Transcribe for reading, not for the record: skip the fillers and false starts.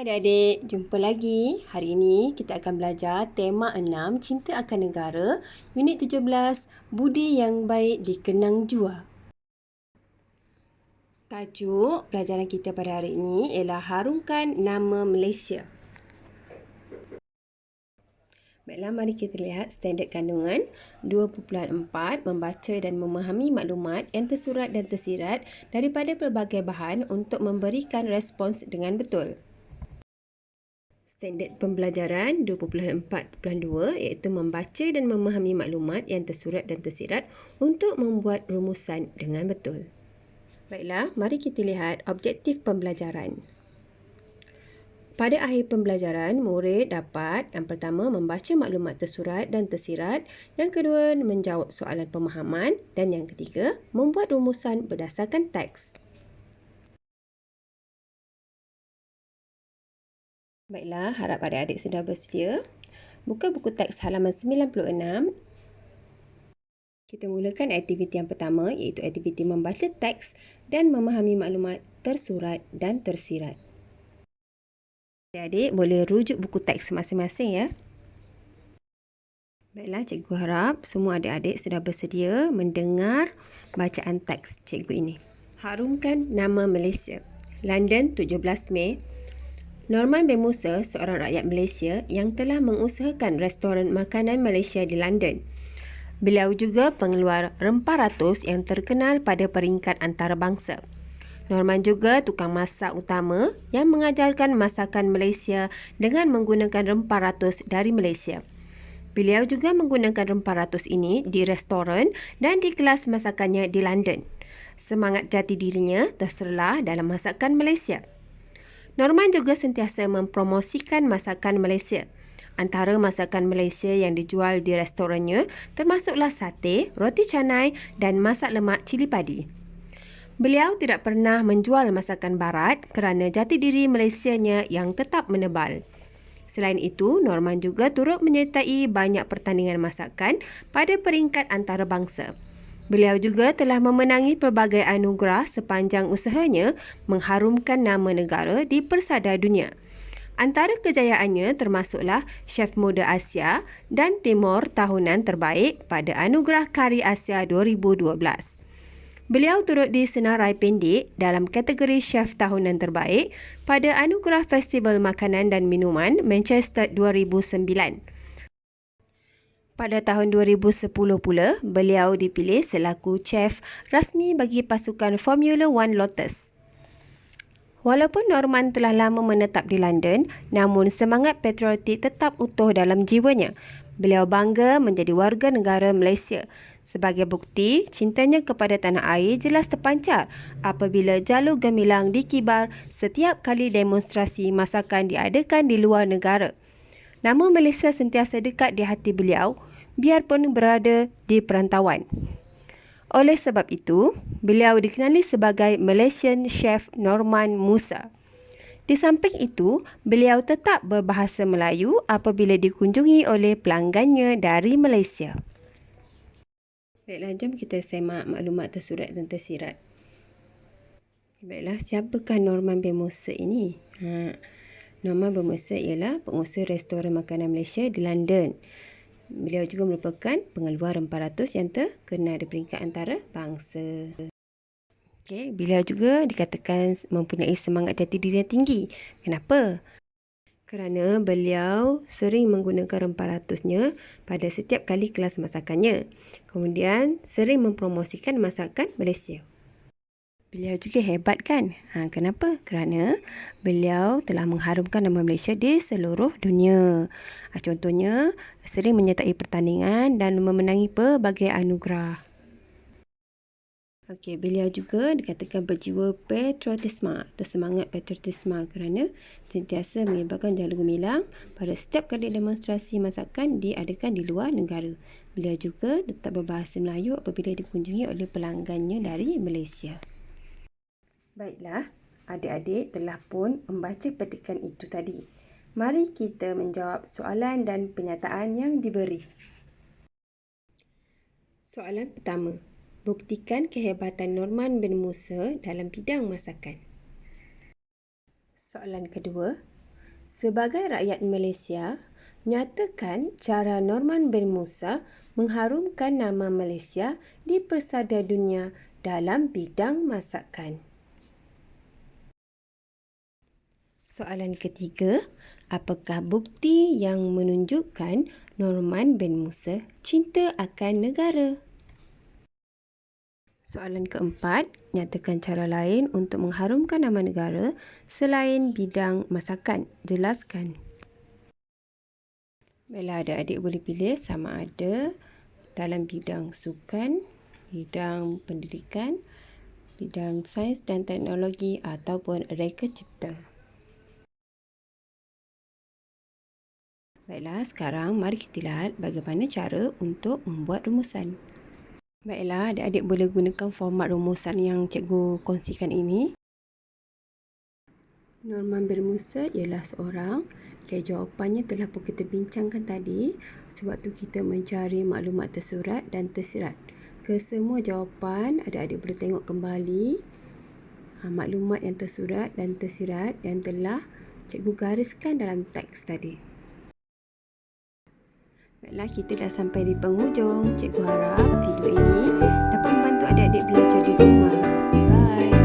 Adik-adik, jumpa lagi. Hari ini kita akan belajar tema 6 Cinta Akan Negara, Unit 17, Budi yang Baik Dikenang Jua. Tajuk pelajaran kita pada hari ini ialah Harumkan Nama Malaysia. Baiklah, mari kita lihat standard kandungan 2.4, membaca dan memahami maklumat yang tersurat dan tersirat daripada pelbagai bahan untuk memberikan respons dengan betul. Standard pembelajaran 2.4.2 iaitu membaca dan memahami maklumat yang tersurat dan tersirat untuk membuat rumusan dengan betul. Baiklah, mari kita lihat objektif pembelajaran. Pada akhir pembelajaran, murid dapat yang pertama membaca maklumat tersurat dan tersirat, yang kedua menjawab soalan pemahaman dan yang ketiga membuat rumusan berdasarkan teks. Baiklah, harap adik-adik sudah bersedia. Buka buku teks halaman 96. Kita mulakan aktiviti yang pertama iaitu aktiviti membaca teks dan memahami maklumat tersurat dan tersirat. Adik-adik boleh rujuk buku teks masing-masing ya. Baiklah, cikgu harap semua adik-adik sudah bersedia mendengar bacaan teks cikgu ini. Harumkan Nama Malaysia. London, 17 Mei. Norman Ben Musa, seorang rakyat Malaysia yang telah mengusahakan restoran makanan Malaysia di London. Beliau juga pengeluar rempah ratus yang terkenal pada peringkat antarabangsa. Norman juga tukang masak utama yang mengajarkan masakan Malaysia dengan menggunakan rempah ratus dari Malaysia. Beliau juga menggunakan rempah ratus ini di restoran dan di kelas masakannya di London. Semangat jati dirinya terserlah dalam masakan Malaysia. Norman juga sentiasa mempromosikan masakan Malaysia. Antara masakan Malaysia yang dijual di restorannya termasuklah sate, roti canai dan masak lemak cili padi. Beliau tidak pernah menjual masakan barat kerana jati diri Malaysianya yang tetap menebal. Selain itu, Norman juga turut menyertai banyak pertandingan masakan pada peringkat antarabangsa. Beliau juga telah memenangi pelbagai anugerah sepanjang usahanya mengharumkan nama negara di persada dunia. Antara kejayaannya termasuklah Chef Muda Asia dan Timur Tahunan Terbaik pada Anugerah Kari Asia 2012. Beliau turut disenarai pendek dalam kategori Chef Tahunan Terbaik pada Anugerah Festival Makanan dan Minuman Manchester 2009. Pada tahun 2010 pula, beliau dipilih selaku chef rasmi bagi pasukan Formula One Lotus. Walaupun Norman telah lama menetap di London, namun semangat patriotik tetap utuh dalam jiwanya. Beliau bangga menjadi warga negara Malaysia. Sebagai bukti, cintanya kepada tanah air jelas terpancar apabila jalur gemilang dikibar setiap kali demonstrasi masakan diadakan di luar negara. Nama Malaysia sentiasa dekat di hati beliau, biarpun berada di perantauan. Oleh sebab itu, beliau dikenali sebagai Malaysian Chef Norman Musa. Di samping itu, beliau tetap berbahasa Melayu apabila dikunjungi oleh pelanggannya dari Malaysia. Baiklah, jom kita semak maklumat tersurat dan tersirat. Baiklah, siapakah Norman Ben Musa ini? Norman Ben Musa ialah pengusaha restoran makanan Malaysia di London. Beliau juga merupakan pengeluar rempah ratus yang terkenal di peringkat antarabangsa. Beliau juga dikatakan mempunyai semangat jati diri yang tinggi. Kenapa? Kerana beliau sering menggunakan rempah ratusnya pada setiap kali kelas masakannya. Kemudian sering mempromosikan masakan Malaysia. Beliau juga hebat kan? Kenapa? Kerana beliau telah mengharumkan nama Malaysia di seluruh dunia. Contohnya, sering menyertai pertandingan dan memenangi pelbagai anugerah. Beliau juga dikatakan berjiwa patriotisme atau semangat patriotisme kerana sentiasa mengibarkan jalur gemilang pada setiap kali demonstrasi masakan diadakan di luar negara. Beliau juga tetap berbahasa Melayu apabila dikunjungi oleh pelanggannya dari Malaysia. Baiklah, adik-adik telah pun membaca petikan itu tadi. Mari kita menjawab soalan dan penyataan yang diberi. Soalan pertama. Buktikan kehebatan Norman Ben Musa dalam bidang masakan. Soalan kedua. Sebagai rakyat Malaysia, nyatakan cara Norman bin Musa mengharumkan nama Malaysia di persada dunia dalam bidang masakan. Soalan ketiga, apakah bukti yang menunjukkan Norman bin Musa cinta akan negara? Soalan keempat, nyatakan cara lain untuk mengharumkan nama negara selain bidang masakan. Jelaskan. Baiklah, adik-adik boleh pilih sama ada dalam bidang sukan, bidang pendidikan, bidang sains dan teknologi ataupun reka cipta. Baiklah, sekarang mari kita lihat bagaimana cara untuk membuat rumusan. Baiklah, adik-adik boleh gunakan format rumusan yang cikgu kongsikan ini. Norman bin Musa ialah seorang. Okay, jawapannya telah pun kita bincangkan tadi. Sebab tu kita mencari maklumat tersurat dan tersirat. Kesemua jawapan, adik-adik boleh tengok kembali maklumat yang tersurat dan tersirat yang telah cikgu gariskan dalam teks tadi. Baiklah, kita dah sampai di penghujung. Cikgu harap video ini dapat membantu adik-adik belajar di rumah. Bye!